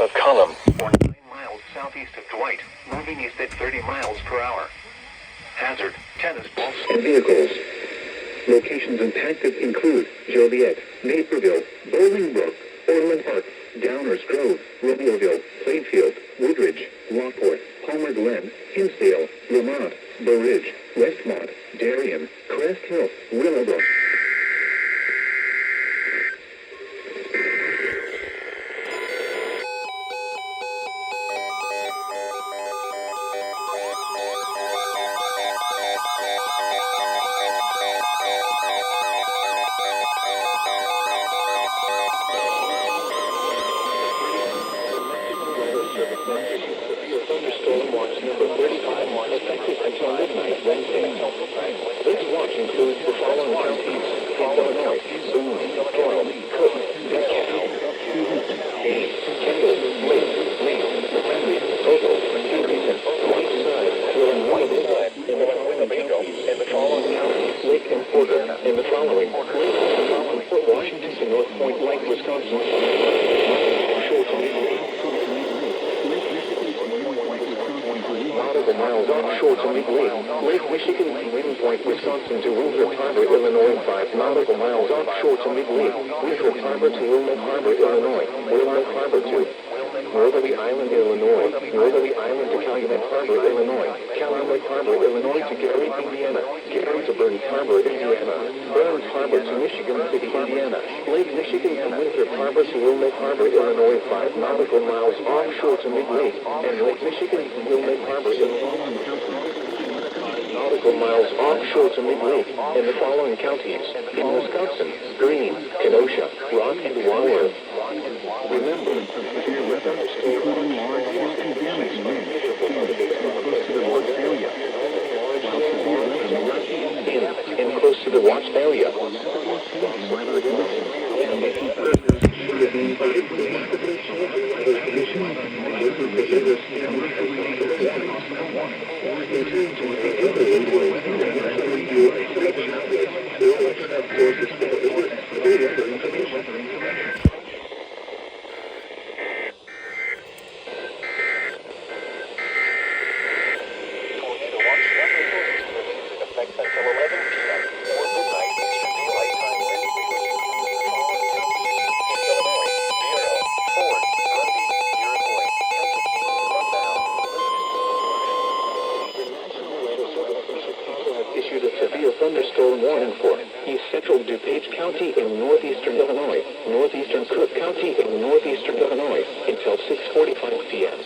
of Cullum, or 9 miles southeast of Dwight, moving east at 30 miles per hour. Hazard, tennis balls and vehicles. Locations impacted include Joliet, Naperville, Bolingbrook, Orland Park, Downers Grove, Romeoville, Plainfield, Woodridge, Lockport, Palmer Glen, Hinsdale, Lamont, Bow Ridge, Westmont, Darien, Crest Hill, Willowbrook. Thunderstorm watch number 35 effective until midnight Wednesday. This watch includes the following counties: Illinois, Boone, Durham, Cook, DeKalb, Ames, Kendall, Lake, Maine, McHenry, Total, Henryton, Whiteside, Illinois, in the following counties, and the following counties: Lake and Porter, in the following Fort Washington to North Point Lake, Wisconsin. Nautical miles offshore to Midway, Lake Michigan from Windham Point, Wisconsin to Winthrop Harbor, Illinois. 5 nautical miles offshore to Midway, Winthrop Harbor to Wilmette Harbor, Illinois. Wilmette Harbor to Northerly Island, Illinois. Northerly Island to Calumet Harbor, Illinois. Calumet Harbor, Illinois to Gary, Indiana. Gary to Burns Harbor, Indiana. Burns Harbor to Michigan City, Indiana. Lake Michigan from Winthrop Harbor to Wilmette Harbor, Illinois. 5 nautical miles offshore to Midway, and Lake Michigan from Wilmette Harbor, Illinois. Nautical miles offshore to Midway in the following counties: in Wisconsin, Greene, Kenosha, Rock, and Walworth. Remember, severe weather, including large hail and damage close to the watched area. In close to the watched area. Issued a severe thunderstorm warning for East Central DuPage County in northeastern Illinois, northeastern Cook County in northeastern Illinois until 6:45 p.m.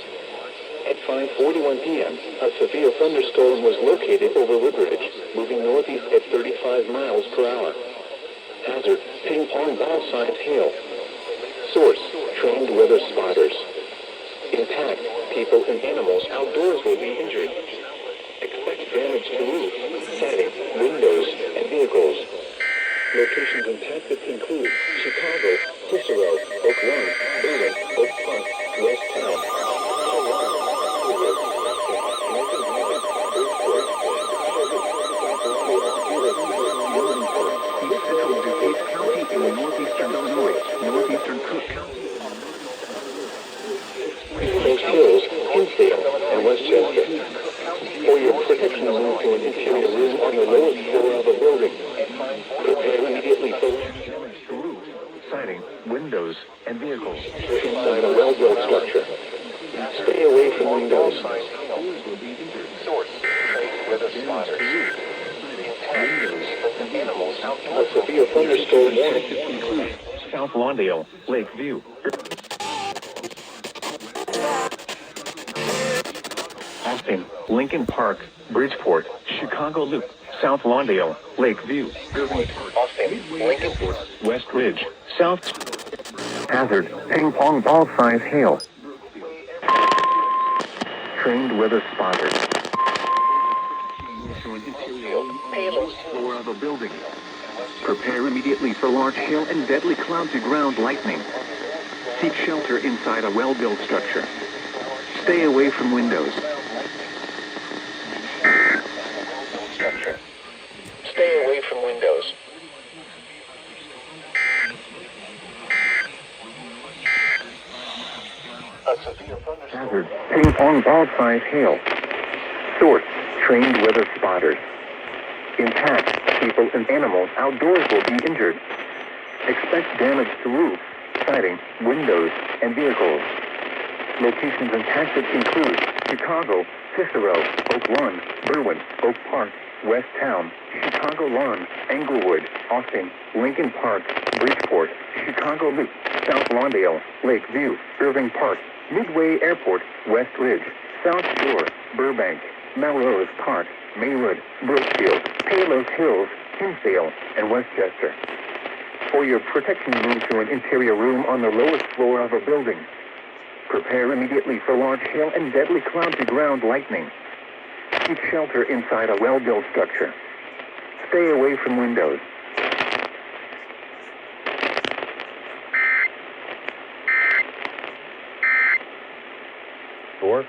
At 5:41 p.m., a severe thunderstorm was located over Woodridge, moving northeast at 35 miles per hour. Hazard, ping-pong ball-sized hail. Source, trained weather spotters. Impact, people and animals outdoors will be injured. Expect damage to roof, siding, windows, and vehicles. Locations impacted include Chicago, Cicero, Oak Run, Berlin, Oak Park, West Town, East Central DuPage County in northeastern Illinois, northeastern Cook County, Coast Hills, Hinsdale, and Westchester. For your protection, move to an interior room on the lowest floor of a building. Prepare immediately for roof, siding, windows, and vehicles. Inside a well-built structure. Stay away from windows. Source, weather spotters. A severe thunderstorm warning includes South Lawndale, Lakeview. Austin, Lincoln Park, Bridgeport, Chicago Loop, South Lawndale, Lakeview. Austin, Lincoln Park, West Ridge, South. Hazard, ping-pong ball-size hail. Trained weather spotters. Floor of a building. Prepare immediately for large hail and deadly cloud-to-ground lightning. Seek shelter inside a well-built structure. Stay away from windows. Stay away from windows. A A severe thunderstorm. Hazard, ping pong ball size hail. Source, trained weather spotters. Impact, people and animals outdoors will be injured. Expect damage to roofs, siding, windows, and vehicles. Locations and tactics include Chicago, Cicero, Oak Lawn, Berwyn, Oak Park, West Town, Chicago Lawn, Englewood, Austin, Lincoln Park, Bridgeport, Chicago Loop, South Lawndale, Lakeview, Irving Park, Midway Airport, West Ridge, South Shore, Burbank, Melrose Park, Maywood, Brookfield, Palos Hills, Hinsdale, and Westchester. For your protection, move to an interior room on the lowest floor of a building. Prepare immediately for large hail and deadly cloud-to-ground lightning. Seek shelter inside a well-built structure. Stay away from windows.